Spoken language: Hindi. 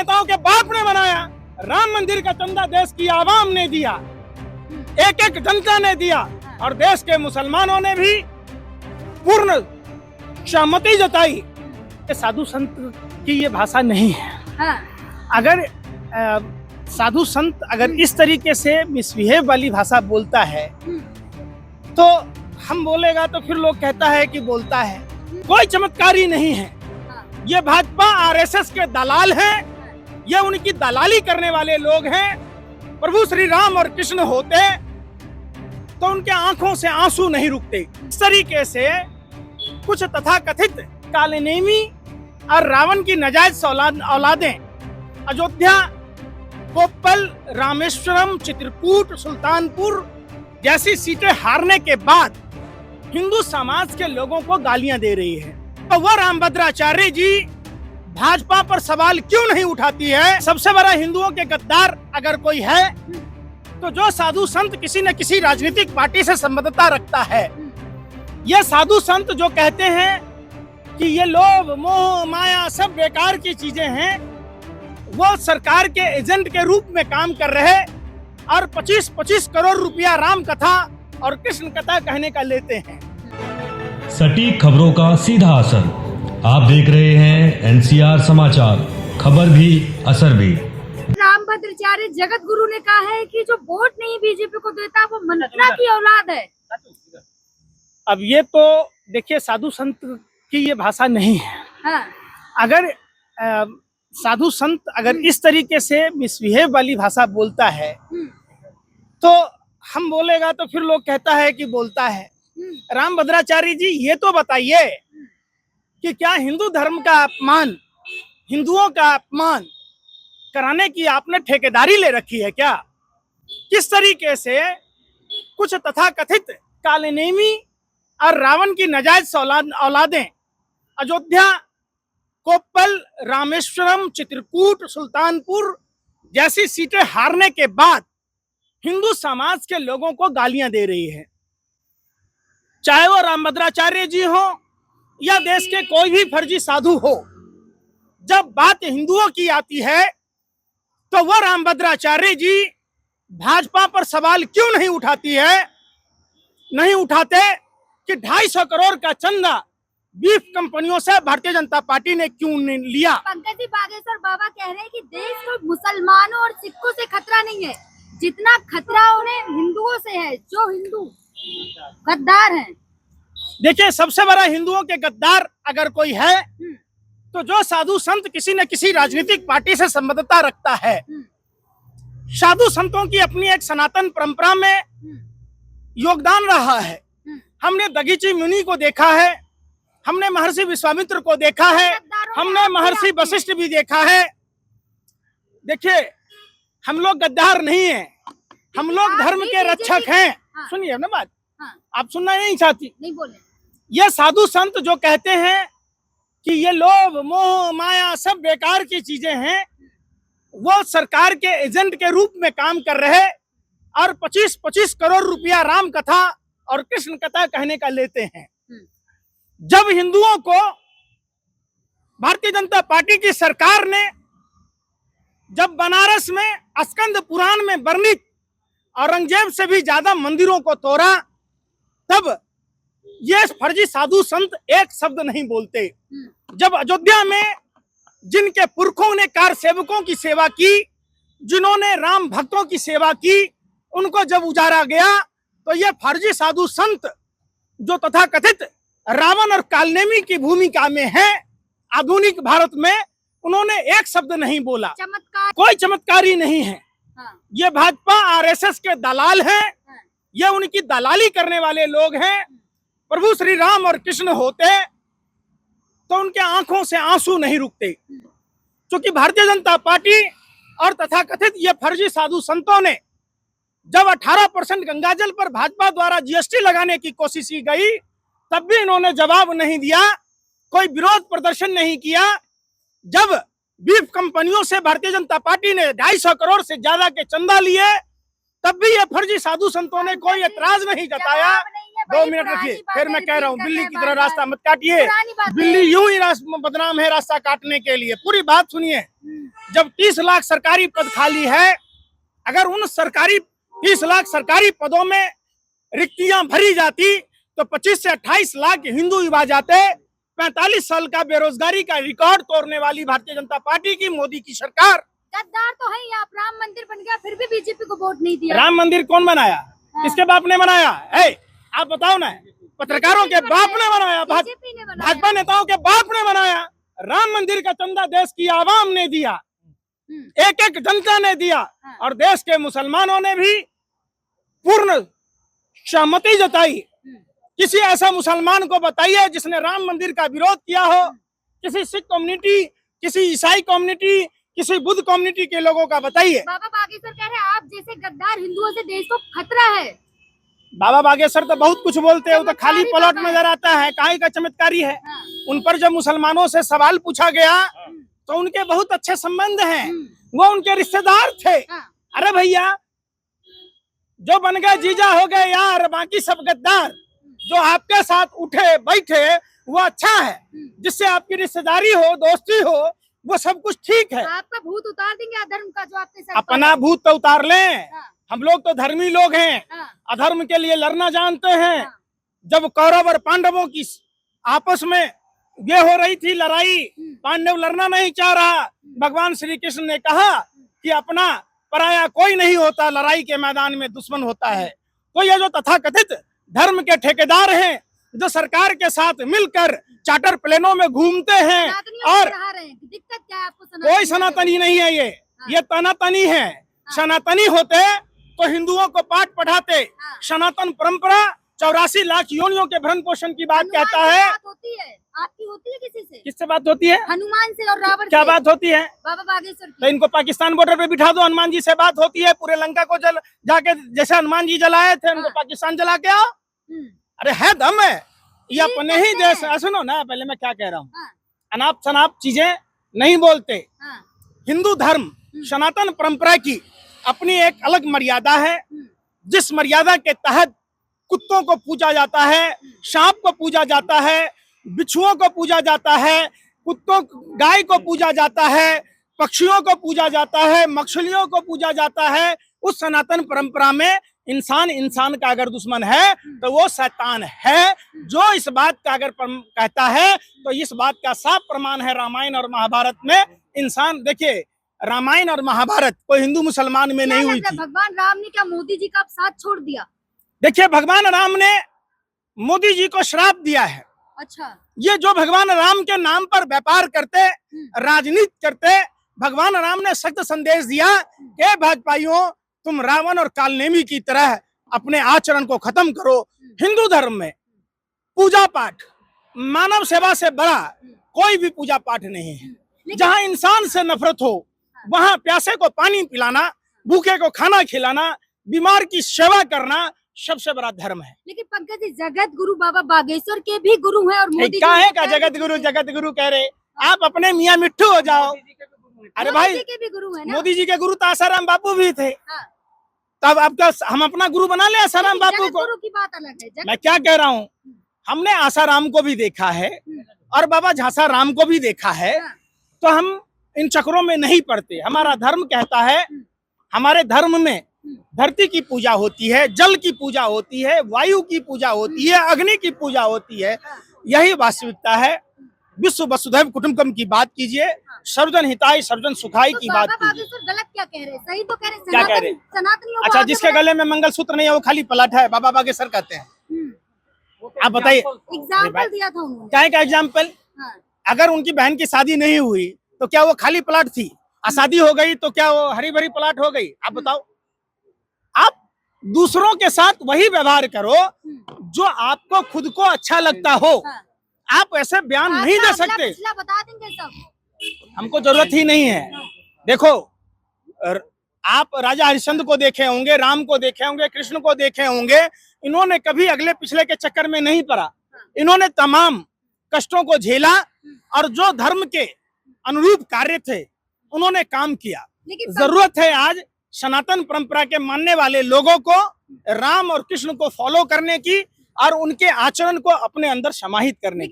नेताओं के बाप ने बनाया। राम मंदिर का चंदा देश की आवाम ने दिया, एक एक जनता ने दिया, और देश के मुसलमानों ने भी पूर्ण सहमति जताई। ये साधु संत की ये भाषा नहीं है। अगर साधु संत अगर इस तरीके से मिसबिहेव वाली भाषा बोलता है तो हम बोलेगा तो फिर लोग कहता है कि बोलता है। कोई चमत्कारी नहीं है। ये भाजपा आरएसएस के दलाल हैं, ये उनकी दलाली करने वाले लोग हैं। प्रभु श्री राम और कृष्ण होते तो उनके आंखों से आंसू नहीं रुकते। इस तरीके से कुछ तथाकथित कालनेमी और रावण की नाजायज औलादें अयोध्या, कोप्पल, रामेश्वरम, चित्रकूट, सुल्तानपुर जैसी सीटें हारने के बाद हिंदू समाज के लोगों को गालियां दे रही है। तो वह रामभद्राचार्य जी भाजपा पर सवाल क्यों नहीं उठाती है? सबसे बड़ा हिंदुओं के गद्दार अगर कोई है तो जो साधु संत किसी न किसी राजनीतिक पार्टी से संबद्धता रखता है। ये साधु संत जो कहते हैं कि ये लोभ, मोह, माया सब बेकार की चीजें हैं, वो सरकार के एजेंट के रूप में काम कर रहे और 25-25 करोड़ रुपया राम कथा और कृष्ण कथा कहने का लेते हैं। सटीक खबरों का सीधा असर। आप देख रहे हैं एनसीआर समाचार, खबर भी असर भी। रामभद्राचार्य जगत गुरु ने कहा है कि जो वोट नहीं बीजेपी को देता वो मंत्रा की औलाद है। अब ये तो देखिए साधु संत की ये भाषा नहीं है। अगर साधु संत अगर इस तरीके से मिसबिहेव वाली भाषा बोलता है तो हम बोलेगा तो फिर लोग कहता है कि बोलता है। रामभद्राचार्य जी ये तो बताइए कि क्या हिंदू धर्म का अपमान, हिंदुओं का अपमान कराने की आपने ठेकेदारी ले रखी है क्या? किस तरीके से कुछ तथाकथित कालनेमी और रावण की नाजायज औलादें अयोध्या, कोप्पल, रामेश्वरम, चित्रकूट, सुल्तानपुर जैसी सीटें हारने के बाद हिंदू समाज के लोगों को गालियां दे रही है। चाहे वो रामभद्राचार्य जी हो या देश के कोई भी फर्जी साधु हो, जब बात हिंदुओं की आती है तो वो रामभद्राचार्य जी भाजपा पर सवाल क्यों नहीं उठाती है? नहीं उठाते कि 250 करोड़ का चंदा बीफ कंपनियों से भारतीय जनता पार्टी ने क्यों नहीं लिया? पंकज जी, बागेश्वर बाबा कह रहे हैं कि देश को मुसलमानों और सिखों से खतरा नहीं है, जितना खतरा उन्हें हिंदुओं से है, जो हिंदू गद्दार हैं। देखिए सबसे बड़ा हिंदुओं के गद्दार अगर कोई है तो जो साधु संत किसी न किसी राजनीतिक पार्टी से संबद्धता रखता है। साधु संतों की अपनी एक सनातन परंपरा में योगदान रहा है। हमने दगीची मुनि को देखा है, हमने महर्षि विश्वामित्र को देखा है, हमने महर्षि वशिष्ठ भी देखा है। देखिए हम लोग गद्दार नहीं हैं, हम लोग धर्म के रक्षक हैं। सुनिए ना बात, आप सुनना नहीं चाहती? नहीं बोले। ये साधु संत जो कहते हैं कि ये लोभ, मोह, माया सब बेकार की चीजें हैं, वो सरकार के एजेंट के रूप में काम कर रहे और 25-25 करोड़ रुपया राम कथा और कृष्ण कथा कहने का लेते हैं। जब हिंदुओं को भारतीय जनता पार्टी की सरकार ने जब बनारस में स्कंद पुराण में वर्णित औरंगजेब से भी ज्यादा मंदिरों को तोड़ा, तब ये फर्जी साधु संत एक शब्द नहीं बोलते। जब अयोध्या में जिनके पुरखों ने कार सेवकों की सेवा की, जिन्होंने राम भक्तों की सेवा की, उनको जब उजाड़ा गया तो ये फर्जी साधु संत जो तथाकथित रावण और कालनेमी की भूमिका में है आधुनिक भारत में, उन्होंने एक शब्द नहीं बोला। कोई चमत्कारी नहीं है। ये भाजपा आरएसएस के दलाल हैं, ये उनकी दलाली करने वाले लोग हैं। प्रभु श्री राम और कृष्ण होते तो उनके आंखों से आंसू नहीं रुकते। क्योंकि भारतीय जनता पार्टी और तथाकथित ये फर्जी साधु संतों ने जब 18% गंगाजल पर भाजपा द्वारा जीएसटी लगाने की कोशिश की गई, तब भी इन्होंने जवाब नहीं दिया, कोई विरोध प्रदर्शन नहीं किया। जब बीफ कंपनियों से भारतीय जनता पार्टी ने 250 करोड़ से ज्यादा के चंदा लिए, तब भी ये फर्जी साधु संतों ने कोई एतराज नहीं जताया। 2 मिनट रखिए, फिर मैं कह रहा हूँ बिल्ली की तरह रास्ता मत काटिए। बिल्ली यूं ही बदनाम है रास्ता काटने के लिए। पूरी बात सुनिए। जब 30 लाख सरकारी पद खाली है, अगर उन 30 लाख सरकारी पदों में रिक्तियां भरी जाती तो 25 से 28 लाख हिंदू युवा जाते। 45 साल का बेरोजगारी का रिकॉर्ड तोड़ने वाली भारतीय जनता पार्टी की, मोदी की सरकार गद्दार तो है ही। आप राम मंदिर बन गया फिर भी बीजेपी को वोट नहीं दिया। राम मंदिर कौन बनाया? किसके बाप ने बनाया? आप बताओ ना। पत्रकारों के बाप ने बनाया, भाजपा नेताओं के बाप ने बनाया। राम मंदिर का चंदा देश की आवाम ने दिया, एक एक जनता ने दिया, और देश के मुसलमानों ने भी पूर्ण सहमति जताई। किसी ऐसा मुसलमान को बताइए जिसने राम मंदिर का विरोध किया हो? किसी सिख कम्युनिटी, किसी ईसाई कम्युनिटी, किसी बुद्ध कम्युनिटी के लोगों का बताइए। बाबा बागेश्वर कह रहे हैं आप जैसे गद्दार हिंदुओं से देश को खतरा है। बाबा बागेश्वर तो बहुत कुछ बोलते हैं, वो तो खाली पलट नजर आता है। काहे का चमत्कारी है। उन पर जब मुसलमानों से सवाल पूछा गया तो उनके बहुत अच्छे संबंध हैं, वो उनके रिश्तेदार थे। अरे भैया, जो बन गए जीजा हो गए यार, बाकी सब गद्दार। जो आपके साथ उठे बैठे वो अच्छा है, जिससे आपकी रिश्तेदारी हो, दोस्ती हो, वो सब कुछ ठीक है। आपका भूत उतार देंगे अधर्म का जो आपके साथ। अपना भूत तो उतार लें। हम लोग तो धर्मी लोग हैं, अधर्म के लिए लड़ना जानते हैं। जब कौरव और पांडवों की आपस में ये हो रही थी लड़ाई, पांडव लड़ना नहीं चाह रहा, भगवान श्री कृष्ण ने कहा कि अपना पराया कोई नहीं होता, लड़ाई के मैदान में दुश्मन होता है। तो ये जो तथाकथित धर्म के ठेकेदार हैं, जो सरकार के साथ मिलकर चार्टर प्लेनों में घूमते हैं, और दिक्कत क्या है आपको? कोई सनातनी नहीं है, ये तनातनी है। सनातनी होते तो हिंदुओं को पाठ पढ़ाते। सनातन परंपरा 84 लाख योनियों के भरण पोषण की बात कहता है। होती है आपकी, होती है किसी से? किससे बात होती है? हनुमान से और रावण क्या से। बात होती है? बाबा बागेश्वर की। तो इनको पाकिस्तान बॉर्डर पे बिठा दो, हनुमान जी से बात होती है। पूरे लंका को जाके जैसे हनुमान जी जलाए थे, उनको पाकिस्तान जला के आओ। अरे है दम है, ये अपने ही देश। सुनो ना, पहले मैं क्या कह रहा हूँ। अनाप शनाप चीजें नहीं बोलते। हिंदू धर्म सनातन परंपरा की अपनी एक अलग मर्यादा है, जिस मर्यादा के तहत कुत्तों को पूजा जाता है, सांप को पूजा जाता है, बिच्छुओं को पूजा जाता है, गाय को पूजा जाता है, पक्षियों को पूजा जाता है, मछलियों को पूजा जाता है। उस सनातन परंपरा में इंसान का अगर दुश्मन है तो वो शैतान है। जो इस बात का अगर कहता है तो इस बात का साफ प्रमाण है रामायण और महाभारत में। इंसान देखिए, रामायण और महाभारत कोई हिंदू मुसलमान में नहीं हुई थी। भगवान राम ने क्या मोदी जी का साथ छोड़ दिया? देखिए, भगवान राम ने मोदी जी को श्राप दिया है। अच्छा, ये जो भगवान राम के नाम पर व्यापार करते, राजनीति करते, भगवान राम ने सख्त संदेश दिया कि भाजपाइयों, तुम रावण और कालनेमी की तरह अपने आचरण को खत्म करो। हिंदू धर्म में पूजा पाठ मानव सेवा से बड़ा कोई भी पूजा पाठ नहीं है। जहाँ इंसान से नफरत हो, वहाँ प्यासे को पानी पिलाना, भूखे को खाना खिलाना, बीमार की सेवा करना सबसे बड़ा धर्म है। लेकिन पंकज जी, जगत गुरु बाबा बागेश्वर के भी गुरु हैं और मोदी काहे का जगत गुरु कह रहे? आप अपने मियाँ मिट्ठू हो जाओ। अरे भाई, के भी गुरु है ना? मोदी जी के गुरु तो आसाराम बापू भी थे। तब आपका हम अपना गुरु बना ले आसाराम बापू को। गुरु की बात अलग है। मैं क्या कह रहा हूँ, हमने आसाराम को भी देखा है और बाबा झांसा राम को भी देखा है, तो हम इन चक्रों में नहीं पड़ते। हमारा धर्म कहता है, हमारे धर्म में धरती की पूजा होती है, जल की पूजा होती है, वायु की पूजा होती है, अग्नि की पूजा होती है। यही वास्तविकता है। विश्व वसुधैव कुटुंबकम की बात कीजिए, सर्वजन हिताय सर्वजन सुखाय की बात कीजिए। गलत क्या कह रहे? सही तो कह रहे। क्या कह रहे? सनातनियों। अच्छा, जिसके गले में मंगलसूत्र नहीं है वो खाली पलट है, बाबा बागेश्वर कहते हैं। आप बताइए, एग्जाम्पल दिया था उन्होंने। क्या का एग्जाम्पल? अगर उनकी बहन की शादी नहीं हुई तो क्या वो खाली प्लाट थी? शादी हो गई तो क्या वो हरी भरी प्लाट हो गई? आप बताओ। आप दूसरों के साथ वही व्यवहार करो जो आपको खुद को अच्छा लगता हो। आप ऐसे बयान नहीं दे सकते। बता देंगे सब। हमको जरूरत ही नहीं है। देखो, आप राजा हरिश्चंद्र को देखे होंगे, राम को देखे होंगे, कृष्ण को देखे होंगे। इन्होंने कभी अगले पिछले के चक्कर में नहीं पड़ा। इन्होंने तमाम कष्टों को झेला और जो धर्म के अनुरूप कार्य थे उन्होंने काम किया। जरूरत है आज सनातन परंपरा के मानने वाले लोगों को राम और कृष्ण को फॉलो करने की, और उनके आचरण को अपने अंदर समाहित करने की।